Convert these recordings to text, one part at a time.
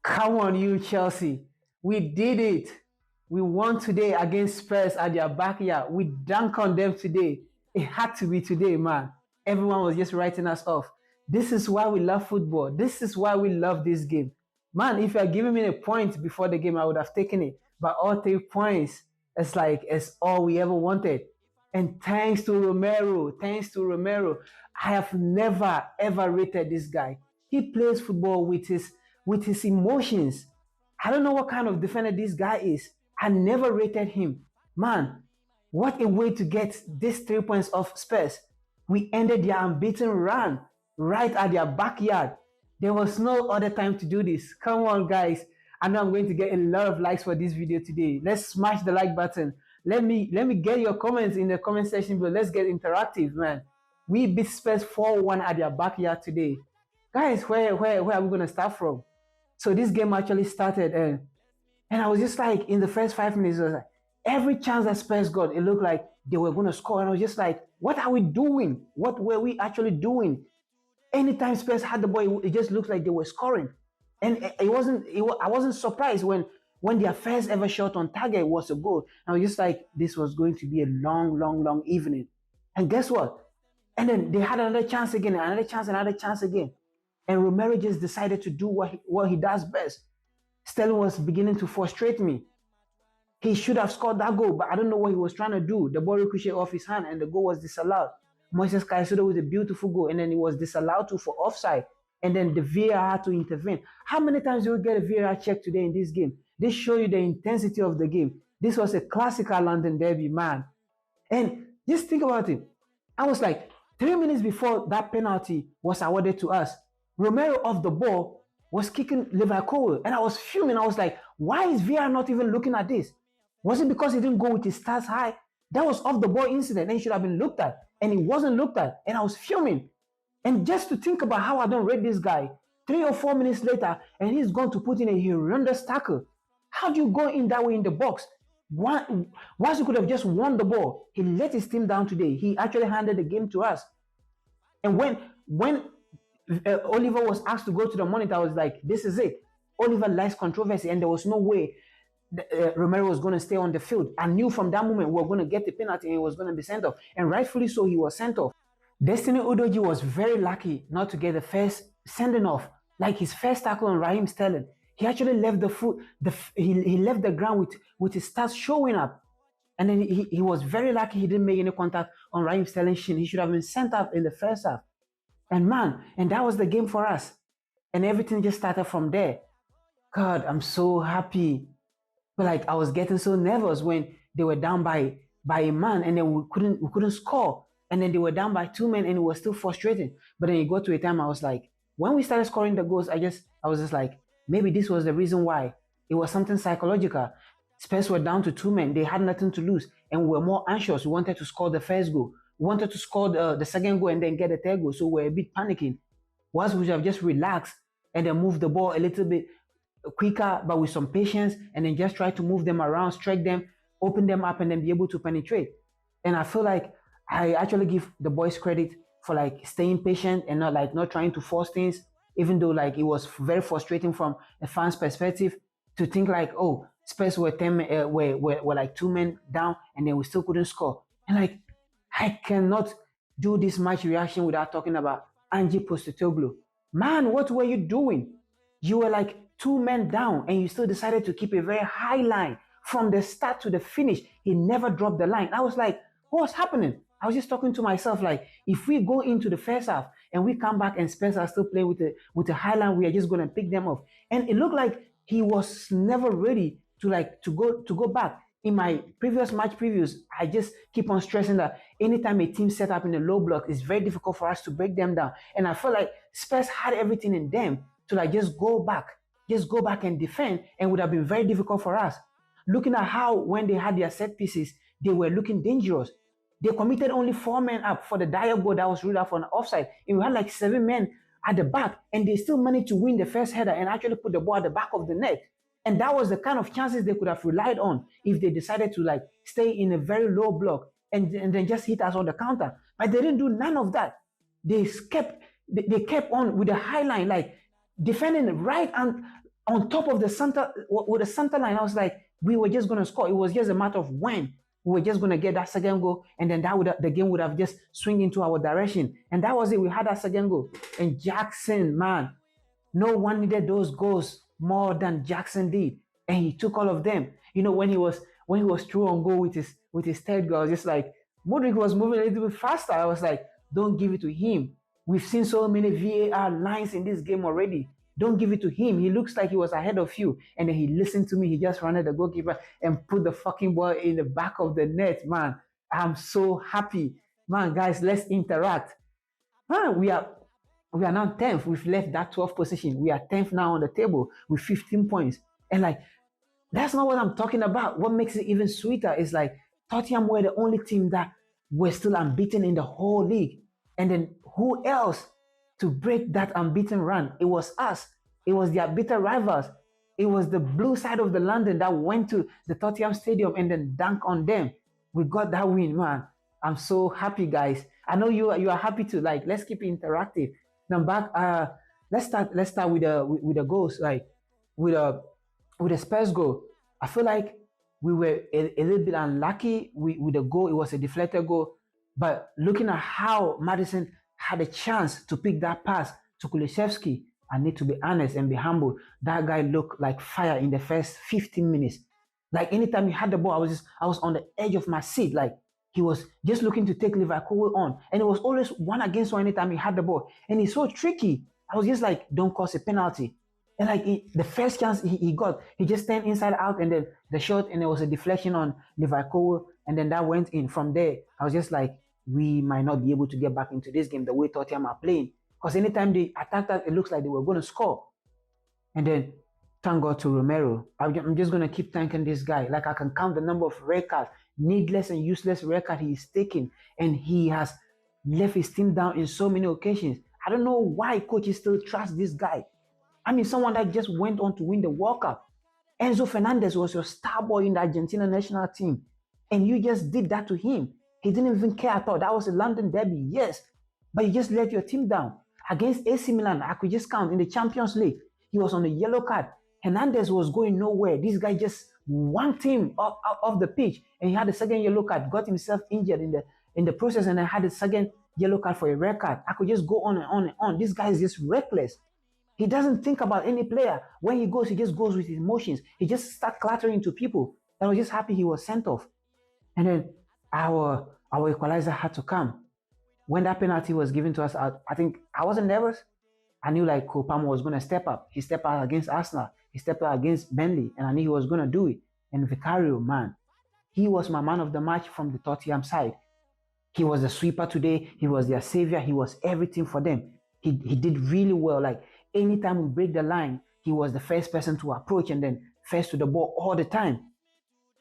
Come on, you Chelsea. We did it. We won today against Spurs at their backyard. We dunk on them today. It had to be today, man. Everyone was just writing us off. This is why we love football. This is why we love this game. Man, if you had given me a point before the game, I would have taken it. But all 3 points, it's all we ever wanted. And thanks to Romero, I have never ever rated this guy. He plays football with his emotions. I don't know what kind of defender this guy is. I never rated him. Man, what a way to get these 3 points off Spurs. We ended their unbeaten run right at their backyard. There was no other time to do this. Come on, guys. I know I'm going to get a lot of likes for this video today. Let's smash the like button. Let me get your comments in the comment section below. Let's get interactive, man. We beat Spurs 4-1 at their backyard today. Guys, where are we going to start from? So this game actually started and I was just like, in the first 5 minutes, I was like, every chance that Spurs got, it looked like they were going to score. And I was just like, what are we doing? What were we actually doing? Anytime Spurs had the ball, it just looked like they were scoring. And I wasn't surprised when their first ever shot on target was a goal. I was just like, this was going to be a long evening. And guess what? And then they had another chance again, another chance again. And Romero just decided to do what he does best. Sterling was beginning to frustrate me. He should have scored that goal, but I don't know what he was trying to do. The ball ricocheted off his hand and the goal was disallowed. Moises Caicedo with a beautiful goal, and then it was disallowed for offside. And then the VAR had to intervene. How many times do we get a VAR check today in this game? They show you the intensity of the game. This was a classical London derby, man. And just think about it. I was like, 3 minutes before that penalty was awarded to us, Romero off the ball was kicking Liverpool, and I was fuming. I was like, why is VAR not even looking at this? Was it because he didn't go with his stats high? That was off the ball incident, and it should have been looked at, and it wasn't looked at, and I was fuming. And just to think about how I don't rate this guy, 3 or 4 minutes later, and he's going to put in a horrendous tackle. How do you go in that way in the box? Once he could have just won the ball, he let his team down today. He actually handed the game to us. And when Oliver was asked to go to the monitor, I was like, this is it. Oliver likes controversy, and there was no way Romero was going to stay on the field. I knew from that moment we were going to get the penalty and he was going to be sent off. And rightfully so, he was sent off. Destiny Udogie was very lucky not to get the first sending off. Like his first tackle on Raheem Sterling, he actually left he left the ground with his stats showing up. And then he was very lucky he didn't make any contact on Raheem Sterling's shin. He should have been sent off in the first half. And man, and that was the game for us. And everything just started from there. God, I'm so happy. But like, I was getting so nervous when they were down by a man and then we couldn't score. And then they were down by 2 men and it was still frustrating. But then it got to a time I was like, when we started scoring the goals, I was just like, maybe this was the reason why. It was something psychological. Spurs were down to 2 men. They had nothing to lose. And we were more anxious. We wanted to score the first goal. We wanted to score the second goal and then get the third goal. So we were a bit panicking. Once we should have just relaxed and then moved the ball a little bit quicker, but with some patience, and then just try to move them around, strike them, open them up, and then be able to penetrate. And I feel like I actually give the boys credit for like staying patient and not trying to force things, even though like it was very frustrating from a fan's perspective to think like, oh, Spurs were like 2 men down and then we still couldn't score. And like, I cannot do this match reaction without talking about Ange Postecoglou. Man, what were you doing? You were like 2 men down and you still decided to keep a very high line from the start to the finish. He never dropped the line. I was like, what's happening? I was just talking to myself like, if we go into the first half and we come back and Spurs are still playing with a high line, we are just going to pick them off. And it looked like he was never ready to go back. In my previous match previews, I just keep on stressing that anytime a team set up in a low block, it's very difficult for us to break them down. And I feel like Spurs had everything in them to like just go back and defend, and would have been very difficult for us. Looking at how when they had their set pieces, they were looking dangerous. They committed only 4 men up for the dire goal that was ruled out for an offside. And we had like 7 men at the back, and they still managed to win the first header and actually put the ball at the back of the net. And that was the kind of chances they could have relied on if they decided to like stay in a very low block and then just hit us on the counter. But they didn't do none of that. They kept They kept on with the high line, like defending right and on top of the center with the center line. I was like, we were just gonna score. It was just a matter of when we were just gonna get that second goal, and then the game would have just swing into our direction. And that was it. We had that second goal. And Jackson, man, no one needed those goals more than Jackson did, and he took all of them. You know, when he was through on goal with his third goal, I was just like, Modric was moving a little bit faster. I was like, don't give it to him. We've seen so many VAR lines in this game already. Don't give it to him. He looks like he was ahead of you. And then he listened to me. He just ran at the goalkeeper and put the fucking ball in the back of the net, man. I'm so happy. Man, guys, let's interact. Man, we are now 10th. We've left that 12th position. We are 10th now on the table with 15 points. And like, that's not what I'm talking about. What makes it even sweeter is like Tottenham were the only team that were still unbeaten in the whole league. And then who else to break that unbeaten run? It was us. It was their bitter rivals. It was the blue side of the London that went to the Tottenham Stadium and then dunk on them. We got that win, man. I'm so happy, guys. I know you are happy too. Like, let's keep it interactive. Now back. Let's start with the goals. Like with the Spurs goal, I feel like we were a little bit unlucky with the goal. It was a deflected goal. But looking at how Maddison had a chance to pick that pass to Kulusevski, I need to be honest and be humble. That guy looked like fire in the first 15 minutes. Like anytime he had the ball, I was on the edge of my seat. Like he was just looking to take Liverpool on. And it was always 1-against-1 anytime he had the ball. And he's so tricky. I was just like, don't cause a penalty. And like the first chance he got, he just turned inside out and then the shot, and there was a deflection on Liverpool, and then that went in. From there, I was just like, we might not be able to get back into this game the way Tottenham are playing. Because anytime they attacked us, it looks like they were going to score. And then, thank God to Romero. I'm just going to keep thanking this guy. Like I can count the number of red cards, needless and useless red cards he's taking. And he has left his team down in so many occasions. I don't know why coaches still trust this guy. I mean, someone that just went on to win the World Cup. Enzo Fernandez was your star boy in the Argentina national team. And you just did that to him. He didn't even care at all. That was a London derby, yes. But you just let your team down. Against AC Milan, I could just count in the Champions League. He was on a yellow card. Hernandez was going nowhere. This guy just wanked him off the pitch. And he had a second yellow card, got himself injured in the process, and then had a second yellow card for a red card. I could just go on and on and on. This guy is just reckless. He doesn't think about any player. When he goes, he just goes with his emotions. He just starts clattering into people. I was just happy he was sent off. And then our equalizer had to come. When that penalty was given to us, I think I wasn't nervous. I knew like Cole Palmer was going to step up. He stepped out against Arsenal. He stepped out against Burnley, and I knew he was going to do it. And Vicario, man, he was my man of the match from the Tottenham side. He was the sweeper today. He was their savior. He was everything for them. He did really well. Like anytime we break the line, he was the first person to approach and then first to the ball all the time.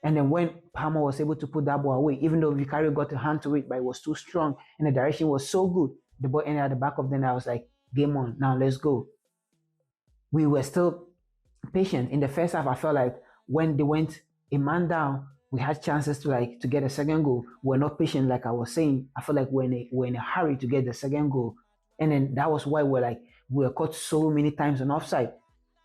And then when Palmer was able to put that ball away, even though Vicario got a hand to it, but it was too strong and the direction was so good, the ball ended at the back of the net. I was like, game on, now let's go. We were still patient. In the first half, I felt like when they went a man down, we had chances to get a second goal. We're not patient, like I was saying. I feel like we're in a hurry to get the second goal. And then that was why we were caught so many times on offside,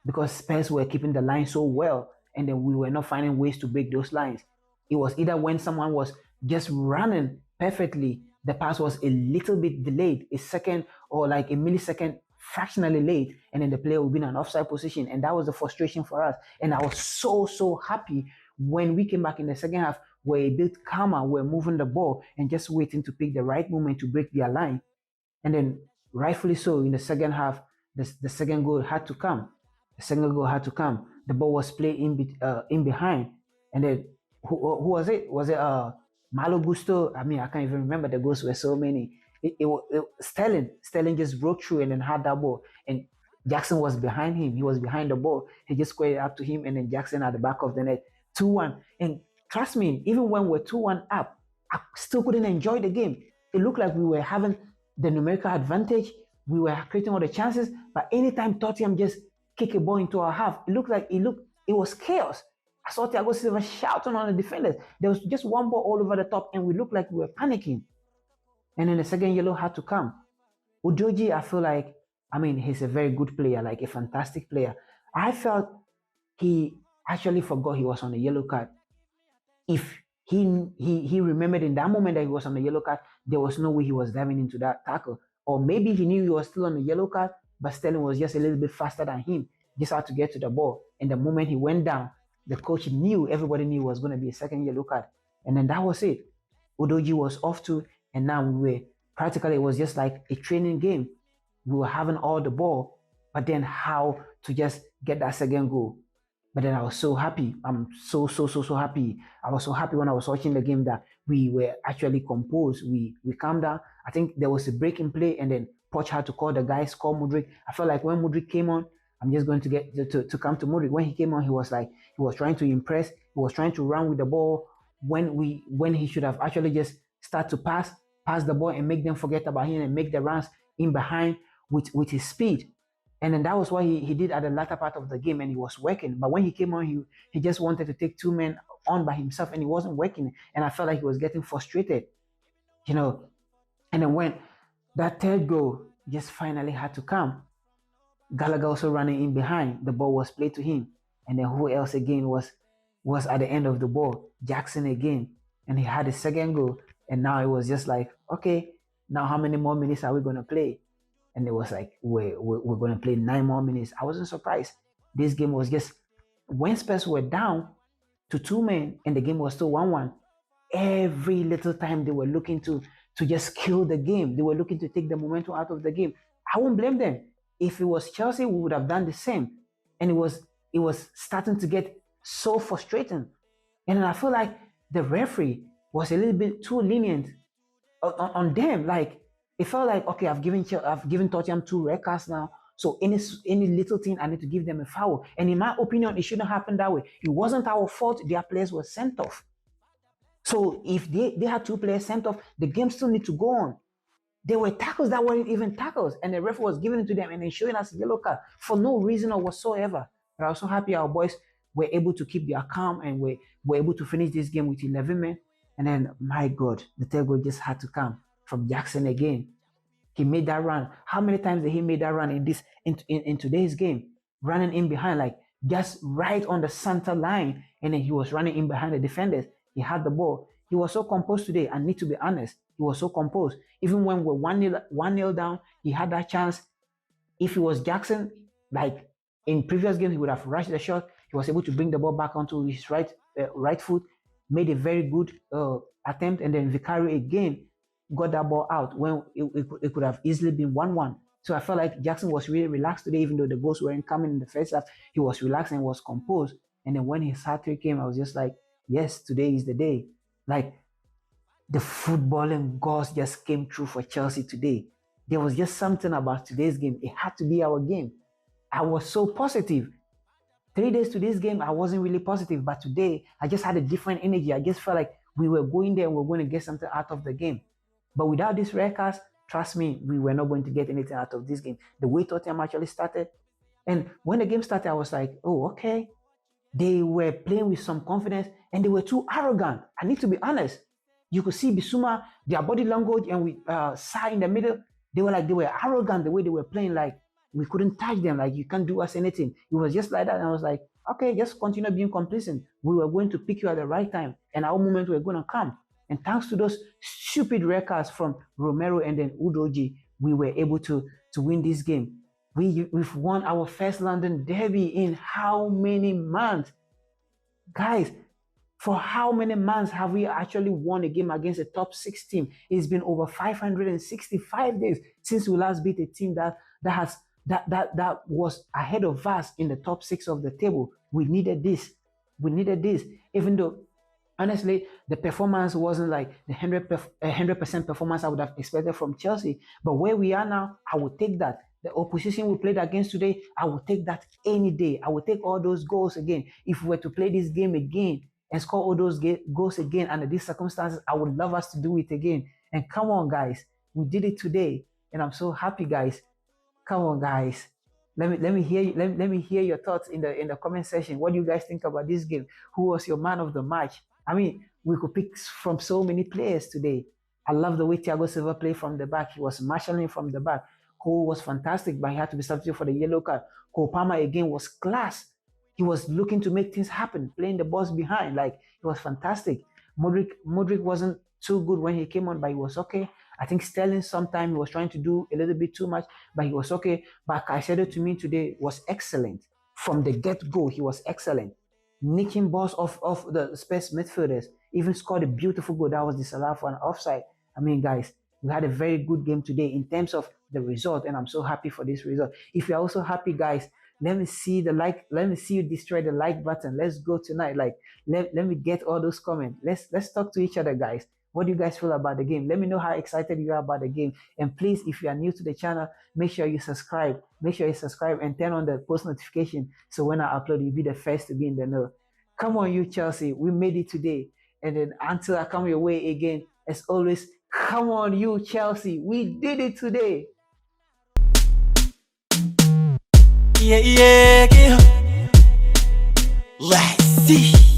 because Spurs were keeping the line so well, and then we were not finding ways to break those lines. It was either when someone was just running perfectly, the pass was a little bit delayed, a second or like a millisecond fractionally late, and then the player would be in an offside position. And that was the frustration for us. And I was so happy when we came back in the second half, we're a bit calmer, we're moving the ball and just waiting to pick the right moment to break their line. And then rightfully so, in the second half, the second goal had to come. The second goal had to come. The ball was played in behind. And then who was it? Was it Malo Gusto? I mean, I can't even remember. The goals were so many. Sterling just broke through and then had that ball. And Jackson was behind him. He was behind the ball. He just squared it up to him, and then Jackson at the back of the net. 2-1. And trust me, even when we're 2-1 up, I still couldn't enjoy the game. It looked like we were having the numerical advantage. We were creating all the chances. But anytime Tottenham just kick a ball into our half, it was chaos. I saw Thiago Silva shouting on the defenders. There was just one ball all over the top, and we looked like we were panicking. And then the second yellow had to come. Udoji, I feel like, I mean, he's a very good player, like a fantastic player. I felt he actually forgot he was on a yellow card. If he remembered in that moment that he was on a yellow card, there was no way he was diving into that tackle. Or maybe he knew he was still on a yellow card, but Sterling was just a little bit faster than him, just had to get to the ball. And the moment he went down, the coach knew, everybody knew it was going to be a second yellow card. And then that was it. Udoji was off to, and now we were practically, it was just like a training game. We were having all the ball, but then how to just get that second goal. But then I was so happy. I'm so happy. I was so happy when I was watching the game that we were actually composed. We calmed down. I think there was a break in play, and then Poch had to call the guys, call Mudryk. I felt like when Mudryk came on, I'm just going to get to come to Mudryk. When he came on, he was trying to impress. He was trying to run with the ball when he should have actually just start to pass the ball and make them forget about him and make the runs in behind with his speed. And then that was what he did at the latter part of the game, and he was working. But when he came on, he just wanted to take two men on by himself, and he wasn't working. And I felt like he was getting frustrated, you know. And then when that third goal just finally had to come, Gallagher also running in behind, the ball was played to him. And then who else again was at the end of the ball? Jackson again. And he had a second goal. And now it was just like, okay, now how many more minutes are we going to play? And it was like, we're going to play 9 more minutes. I wasn't surprised. This game was just, when Spurs were down to 2 men and the game was still 1-1, every little time they were looking to just kill the game. They were looking to take the momentum out of the game. I won't blame them. If it was Chelsea, we would have done the same. And it was starting to get so frustrating. And I feel like the referee was a little bit too lenient on them. Like, it felt like, okay, I've given Tottenham 2 red cards now. So any little thing, I need to give them a foul. And in my opinion, it shouldn't happen that way. It wasn't our fault their players were sent off. So if they had 2 players sent off, the game still need to go on. There were tackles that weren't even tackles, and the ref was giving it to them and then showing us a yellow card for no reason or whatsoever. But I was so happy our boys were able to keep their calm and were able to finish this game with 11 men. And then, my God, the third goal just had to come from Jackson again. He made that run. How many times did he make that run in today's game? Running in behind, like just right on the center line, and then he was running in behind the defenders. He had the ball. He was so composed today. I need to be honest. He was so composed. Even when we're 1-0 down, he had that chance. If it was Jackson, like in previous games, he would have rushed the shot. He was able to bring the ball back onto his right foot, made a very good attempt, and then Vicario again got that ball out when it could have easily been 1-1. So I felt like Jackson was really relaxed today, even though the goals weren't coming in the first half. He was relaxed and was composed. And then when his hat-trick came, I was just like, yes, today is the day. Like, the footballing gods just came true for Chelsea today. There was just something about today's game. It had to be our game. I was so positive. 3 days to this game, I wasn't really positive, but today I just had a different energy. I just felt like we were going there and we were going to get something out of the game. But without this red cards, trust me, we were not going to get anything out of this game. The way Tottenham actually started, and when the game started, I was like, oh, okay. They were playing with some confidence and they were too arrogant. I need to be honest. You could see Bissouma, their body language, and with Sa in the middle, they were arrogant the way they were playing. Like, we couldn't touch them. Like, you can't do us anything. It was just like that. And I was like, okay, just continue being complacent. We were going to pick you at the right time, and our moment were going to come. And thanks to those stupid records from Romero and then Udoji, we were able to win this game. We've won our first London derby in how many months? Guys, for how many months have we actually won a game against a top 6 team? It's been over 565 days since we last beat a team that was ahead of us in the top 6 of the table. We needed this. Even though, honestly, the performance wasn't like the 100% performance I would have expected from Chelsea. But where we are now, I would take that. The opposition we played against today, I would take that any day. I would take all those goals again. If we were to play this game again and score all those goals again under these circumstances, I would love us to do it again. And come on, guys, we did it today, and I'm so happy, guys. Come on, guys. Let me hear you. Let me hear your thoughts in the comment section. What do you guys think about this game? Who was your man of the match? I mean, we could pick from so many players today. I love the way Thiago Silva played from the back. He was marshalling from the back. Cole was fantastic, but he had to be substituted for the yellow card. Cole Palmer again was class. He was looking to make things happen, playing the balls behind. Like, it was fantastic. Modric wasn't too good when he came on, but he was okay. I think Sterling sometimes he was trying to do a little bit too much, but he was okay. But Caicedo to me today was excellent. From the get-go, he was excellent. Nicking balls off the Spurs midfielders. Even scored a beautiful goal that was disallowed for an offside. I mean, guys, we had a very good game today in terms of the result, and I'm so happy for this result. If you're also happy, guys, let me see the like. Let me see you destroy the like button. Let's go tonight. Like, let me get all those comments. Let's talk to each other, guys. What do you guys feel about the game? Let me know how excited you are about the game. And please, if you are new to the channel, make sure you subscribe. Make sure you subscribe and turn on the post notification so when I upload, you'll be the first to be in the know. Come on, you Chelsea. We made it today. And then until I come your way again, as always, come on, you Chelsea. We did it today. Yeah. Let's see.